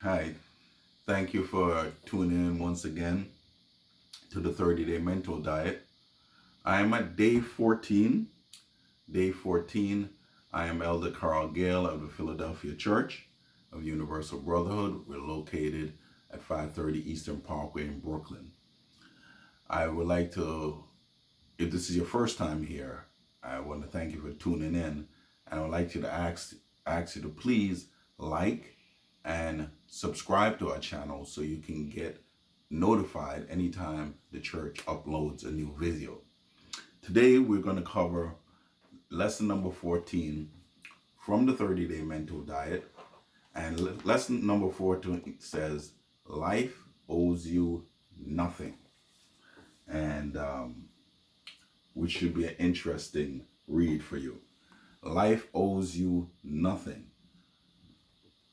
Hi, thank you for tuning in once again to the 30-day mental diet. I am at day 14. Day 14, I am Elder Carl Gale of the Philadelphia Church of Universal Brotherhood. We're located at 530 Eastern Parkway in Brooklyn. I would like to, if this is your first time here, I want to thank you for tuning in. And I would like you to ask you to please like and subscribe to our channel so you can get notified anytime the church uploads a new video. Today we're going to cover lesson number 14 from the 30-day mental diet. And lesson number 14 says, life owes you nothing. And which should be an interesting read for you. Life owes you nothing.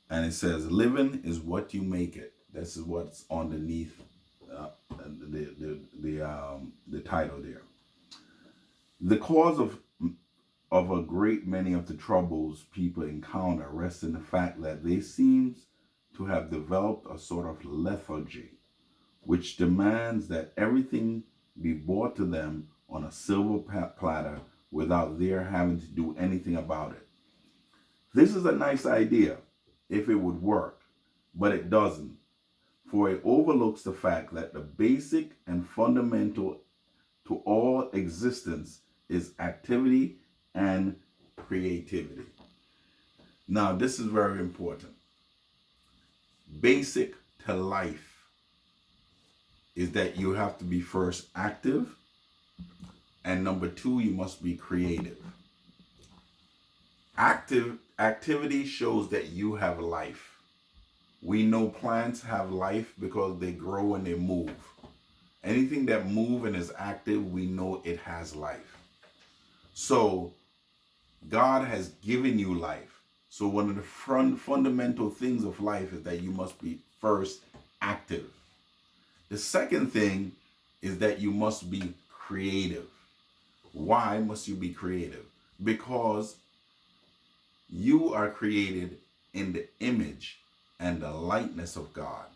And it says, living is what you make it. This is what's underneath the title there. The cause of a great many of the troubles people encounter rests in the fact that they seem to have developed a sort of lethargy, which demands that everything be brought to them on a silver platter without their having to do anything about it. This is a nice idea if it would work, but it doesn't, for it overlooks the fact that the basic and fundamental to all existence is activity and creativity. Now, this is very important. Basic to life is that you have to be first active, and number two, you must be creative. Activity shows that you have life. We know plants have life because they grow and they move. Anything that moves and is active, we know it has life. So God has given you life. So one of the fundamental things of life is that you must be first active. The second thing is that you must be creative. Why must you be creative? Because you are created in the image and the likeness of God.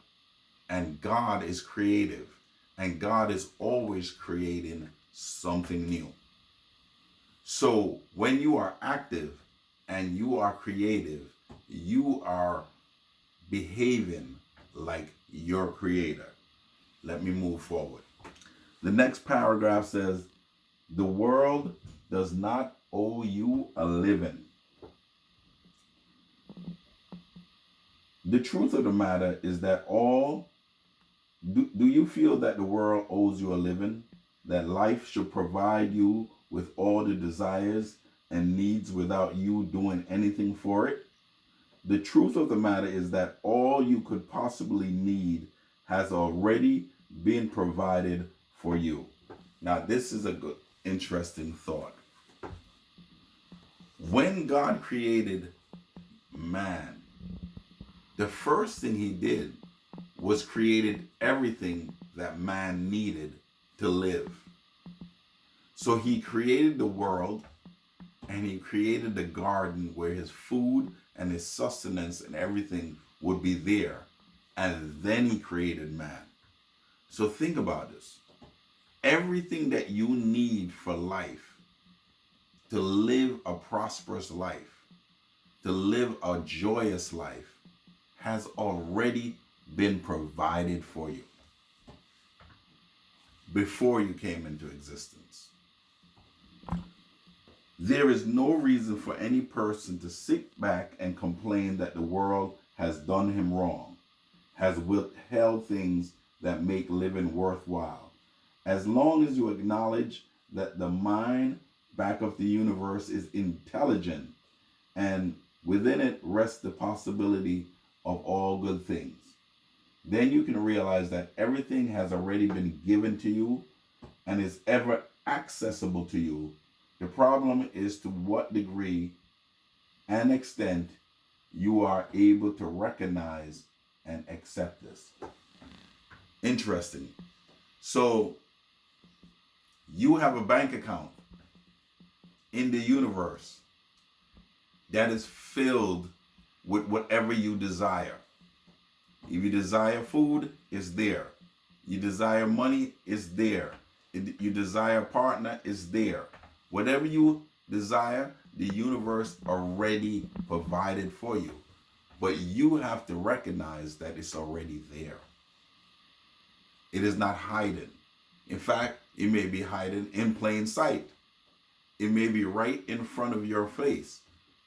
And God is creative. And God is always creating something new. So when you are active and you are creative, you are behaving like your creator. Let me move forward. The next paragraph says, the world does not owe you a living. The truth of the matter is that do you feel that the world owes you a living? That life should provide you with all the desires and needs without you doing anything for it? The truth of the matter is that all you could possibly need has already been provided for you. Now, this is a good, interesting thought. When God created man, the first thing he did was created everything that man needed to live. So he created the world and he created the garden where his food and his sustenance and everything would be there. And then he created man. So think about this. Everything that you need for life, to live a prosperous life, to live a joyous life, has already been provided for you before you came into existence. There is no reason for any person to sit back and complain that the world has done him wrong, has withheld things that make living worthwhile. As long as you acknowledge that the mind back of the universe is intelligent and within it rests the possibility of all good things, then you can realize that everything has already been given to you and is ever accessible to you. The problem is to what degree and extent you are able to recognize and accept this. Interesting. So you have a bank account in the universe that is filled with whatever you desire. If you desire food, it's there. You desire money, it's there. You desire a partner, it's there. Whatever you desire, the universe already provided for you. But you have to recognize that it's already there. It is not hidden. In fact, it may be hidden in plain sight. It may be right in front of your face,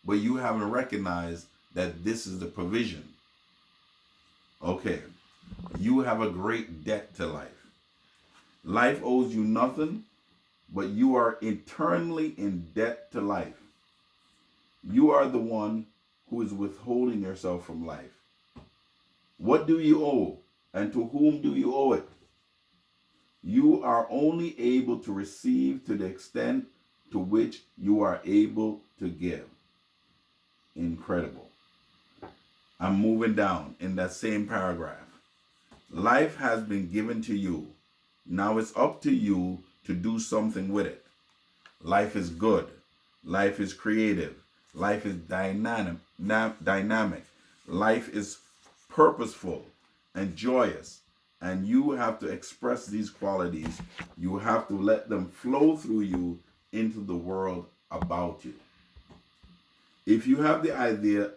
but you haven't recognized that this is the provision. Okay, you have a great debt to life. Life owes you nothing, but you are eternally in debt to life. You are the one who is withholding yourself from life. What do you owe, and to whom do you owe it? You are only able to receive to the extent to which you are able to give. Incredible. I'm moving down in that same paragraph. Life has been given to you. Now it's up to you to do something with it. Life is good. Life is creative. Life is dynamic. Life is purposeful and joyous. And you have to express these qualities. You have to let them flow through you into the world about you. If you have the idea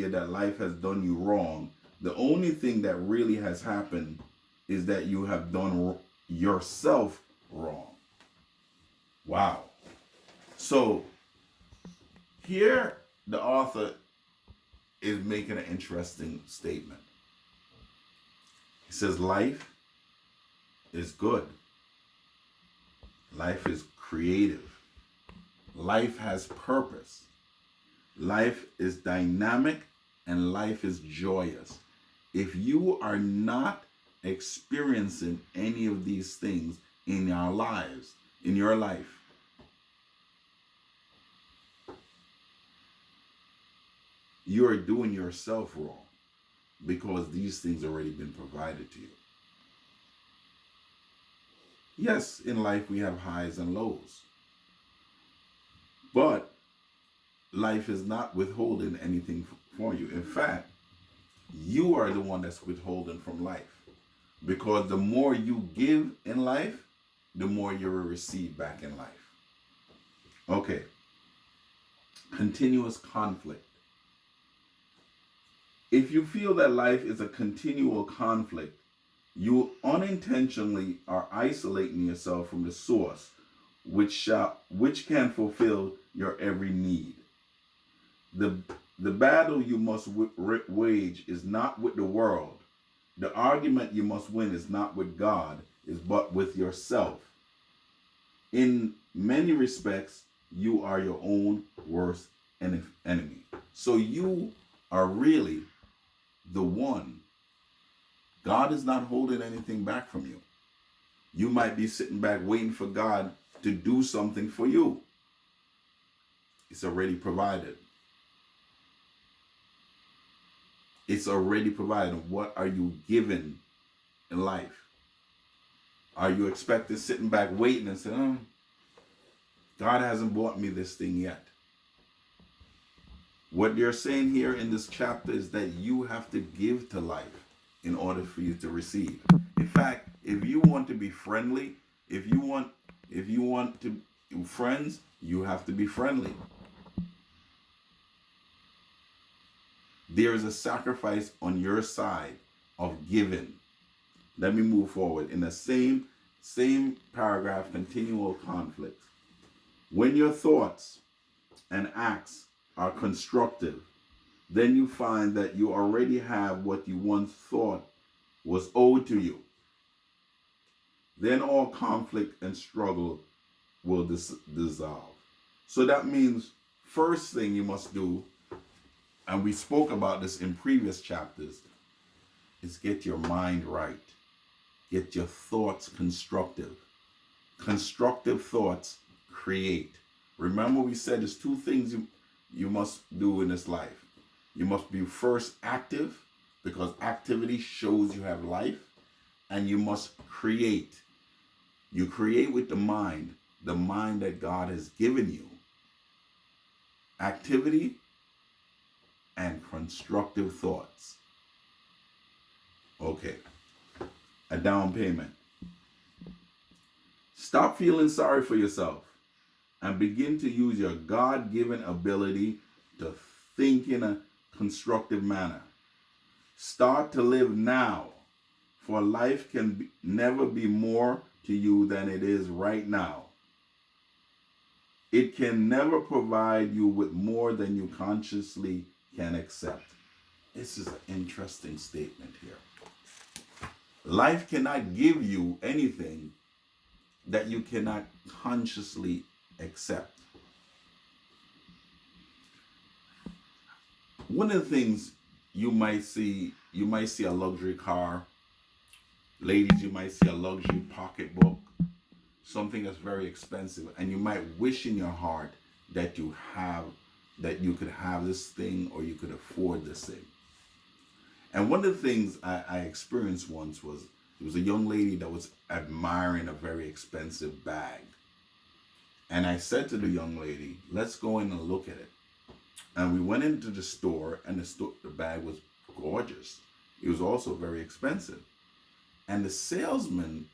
that life has done you wrong, the only thing that really has happened is that you have done yourself wrong. Wow. So here the author is making an interesting statement. He says life is good. Life is creative. Life has purpose. Life is dynamic and life is joyous. If you are not experiencing any of these things in our lives, in your life, you are doing yourself wrong, because these things already been provided to you. Yes, in life we have highs and lows, but life is not withholding anything for you. In fact, you are the one that's withholding from life, because the more you give in life, the more you will receive back in life. Okay. Continuous conflict. If you feel that life is a continual conflict, you unintentionally are isolating yourself from the source, which can fulfill your every need. The battle you must wage is not with the world. The argument you must win is not with God, but with yourself. In many respects, you are your own worst enemy. So you are really the one. God is not holding anything back from you. You might be sitting back waiting for God to do something for you. It's already provided. It's already provided. What are you given in life? Are you expected sitting back waiting and saying, God hasn't bought me this thing yet? What they're saying here in this chapter is that you have to give to life in order for you to receive. In fact, if you want to be friendly, if you want to friends, you have to be friendly. There is a sacrifice on your side of giving. Let me move forward. In the same paragraph, continual conflict. When your thoughts and acts are constructive, then you find that you already have what you once thought was owed to you. Then all conflict and struggle will dissolve. So that means first thing you must do, and we spoke about this in previous chapters, is get your mind right. Get your thoughts constructive. Constructive thoughts create. Remember, we said there's two things you must do in this life. You must be first active, because activity shows you have life, and you must create. You create with the mind that God has given you. Activity and constructive thoughts. Okay, a down payment. Stop feeling sorry for yourself and begin to use your God given ability to think in a constructive manner. Start to live now, for life never be more to you than it is right now. It can never provide you with more than you consciously can accept. This is an interesting statement here. Life cannot give you anything that you cannot consciously accept. One of the things you might see a luxury car. Ladies, you might see a luxury pocketbook, something that's very expensive, and you might wish in your heart that you could have this thing, or you could afford this thing. And one of the things I experienced once was, there was a young lady that was admiring a very expensive bag. And I said to the young lady, let's go in and look at it. And we went into the store, and the bag was gorgeous. It was also very expensive. And the salesman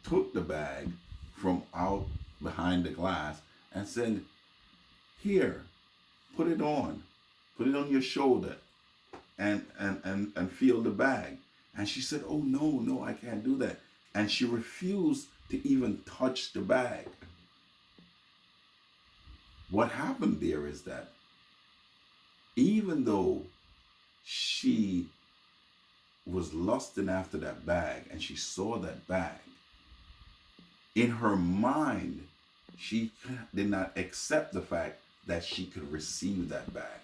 took the bag from out behind the glass and said, here, put it on your shoulder and feel the bag. And she said, oh, no, I can't do that. And she refused to even touch the bag. What happened there is that even though she was lusting after that bag and she saw that bag, in her mind, she did not accept the fact that she could receive that bag.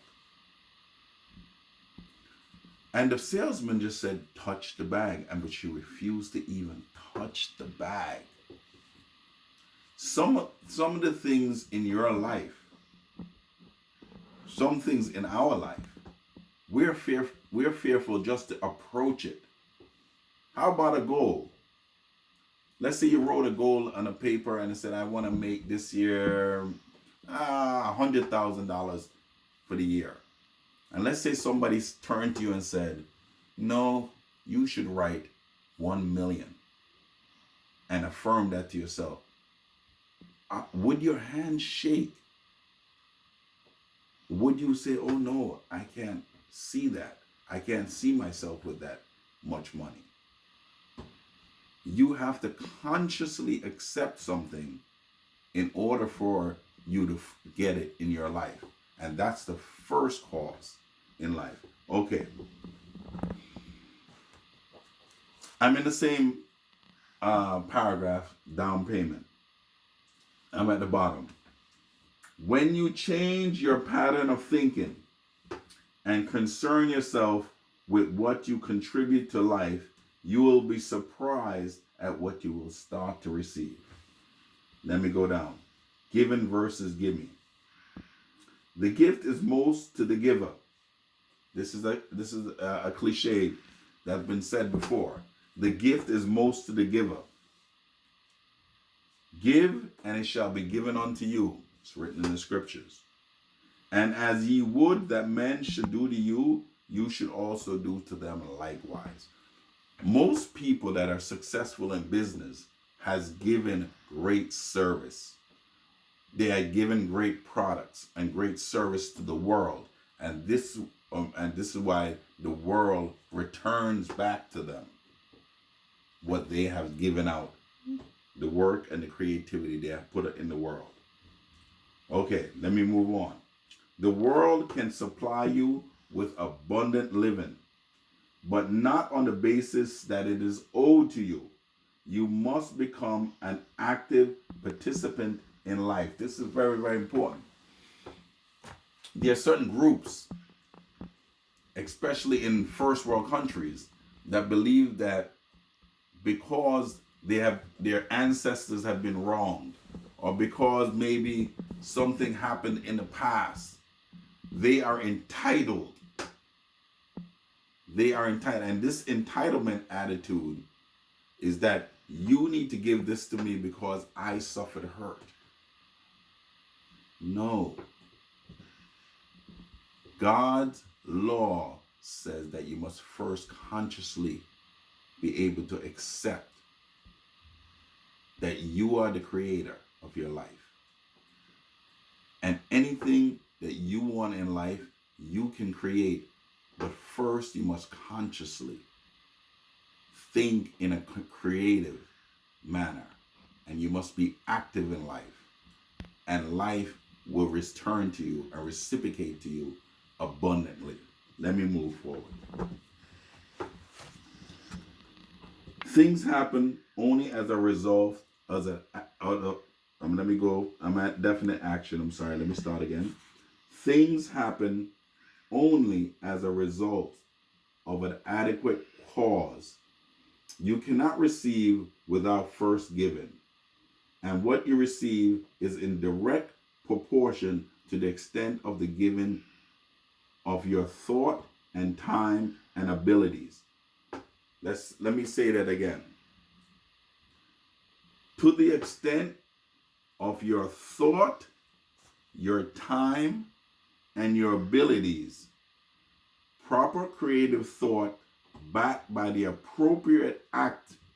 And the salesman just said, touch the bag. But she refused to even touch the bag. Some of the things in your life, some things in our life, we're fearful just to approach it. How about a goal? Let's say you wrote a goal on a paper and it said, I want to make this year $100,000 for the year. And let's say somebody turned to you and said, no, you should write 1 million, and affirm that to yourself. Would your hand shake? Would you say, oh no, I can't see that. I can't see myself with that much money. You have to consciously accept something in order for you to get it in your life. And that's the first cause in life. Okay. I'm in the same paragraph, down payment. I'm at the bottom. When you change your pattern of thinking and concern yourself with what you contribute to life, you will be surprised at what you will start to receive. Let me go down. Given versus gimme. The gift is most to the giver. This is a cliche that's been said before. The gift is most to the giver. Give, and it shall be given unto you. It's written in the scriptures. And as ye would that men should do to you, you should also do to them likewise. Most people that are successful in business has given great service. They are given great products and great service to the world. And this is why the world returns back to them what they have given out, the work and the creativity they have put in the world. Okay, let me move on. The world can supply you with abundant living, but not on the basis that it is owed to you. You must become an active participant in life. This is very, very important. There are certain groups, especially in first world countries, that believe that because their ancestors have been wronged, or because maybe something happened in the past, they are entitled. They are entitled. And this entitlement attitude is that you need to give this to me because I suffered hurt. No. God's law says that you must first consciously be able to accept that you are the creator of your life. And anything that you want in life, you can create. But first, you must consciously think in a creative manner. And you must be active in life. And life will return to you and reciprocate to you abundantly. Let me move forward. Things happen only as a result I'm at definite action. I'm sorry, let me start again. Things happen only as a result of an adequate cause. You cannot receive without first giving. And what you receive is in direct proportion to the extent of the giving of your thought and time and abilities. Let me say that again. To the extent of your thought, your time, and your abilities, proper creative thought backed by the appropriate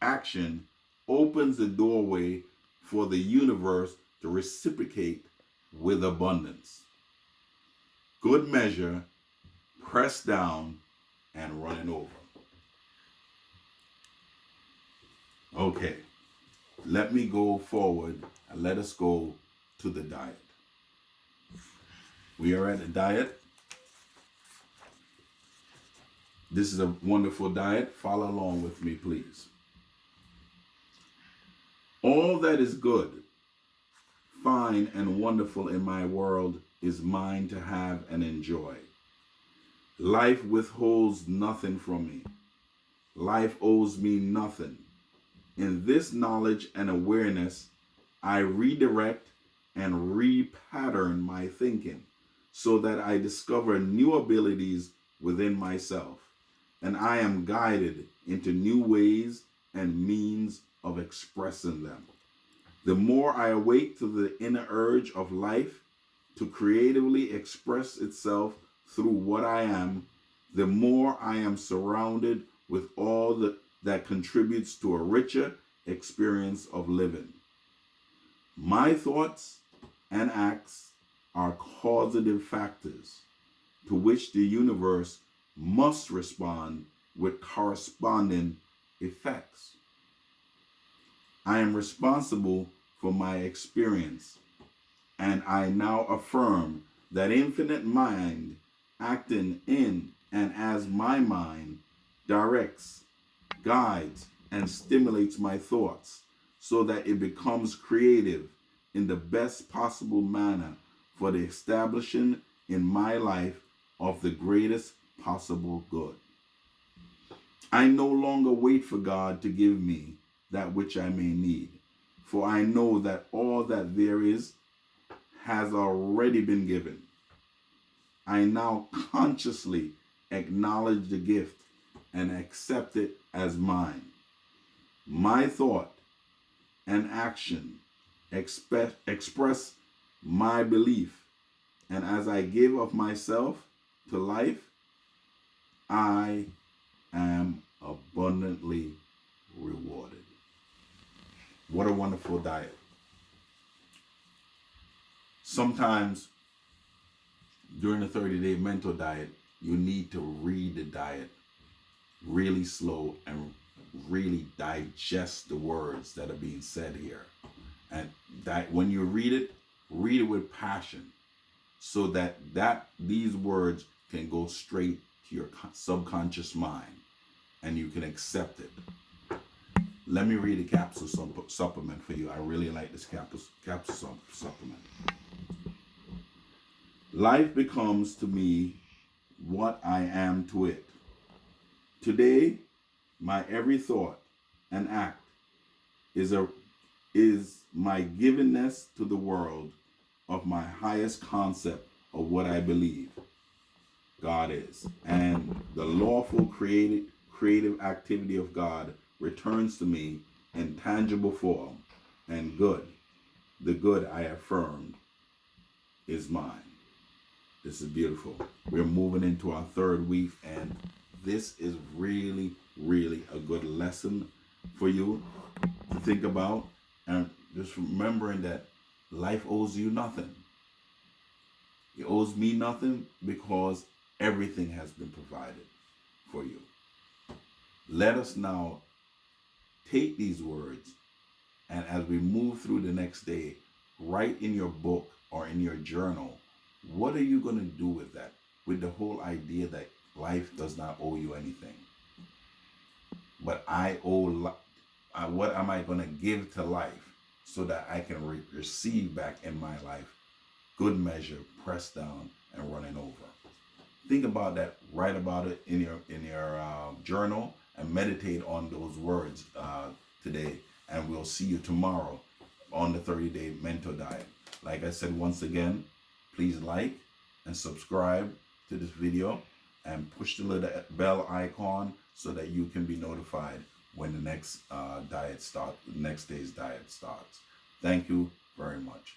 action opens the doorway for the universe to reciprocate with abundance. Good measure, pressed down, and running over. Okay, let me go forward and let us go to the diet. We are at the diet. This is a wonderful diet. Follow along with me, please. All that is good, fine, and wonderful in my world is mine to have and enjoy. Life withholds nothing from me. Life owes me nothing. In this knowledge and awareness, I redirect and repattern my thinking so that I discover new abilities within myself, and I am guided into new ways and means of expressing them. The more I awake to the inner urge of life to creatively express itself through what I am, the more I am surrounded with all that contributes to a richer experience of living. My thoughts and acts are causative factors to which the universe must respond with corresponding effects. I am responsible for my experience, and I now affirm that infinite mind acting in and as my mind directs, guides, and stimulates my thoughts so that it becomes creative in the best possible manner for the establishing in my life of the greatest possible good. I no longer wait for God to give me that which I may need, for I know that all that there is has already been given. I now consciously acknowledge the gift and accept it as mine. My thought and action express my belief, and as I give of myself to life, I am abundantly rewarded. What a wonderful diet. Sometimes during the 30-day mental diet, you need to read the diet really slow and really digest the words that are being said here. And that when you read it with passion, so that these words can go straight to your subconscious mind and you can accept it. Let me read a capsule supplement for you. I really like this capsule supplement. Life becomes to me what I am to it. Today, my every thought and act is my givenness to the world of my highest concept of what I believe God is. And the lawful creative activity of God returns to me in tangible form and good. The good I affirmed is mine. This is beautiful. We're moving into our third week, and this is really, really a good lesson lesson for you to think about, and just remembering that life owes you nothing. It owes me nothing because everything has been provided for you. Let us now take these words, and as we move through the next day, write in your book or in your journal, what are you going to do with that? With the whole idea that life does not owe you anything. But I owe, what am I going to give to life so that I can receive back in my life good measure, pressed down and running over? Think about that. Write about it in your journal and meditate on those words today. And we'll see you tomorrow on the 30-day mental diet. Like I said, once again, please like and subscribe to this video and push the little bell icon so that you can be notified when the next day's diet starts. Thank you very much.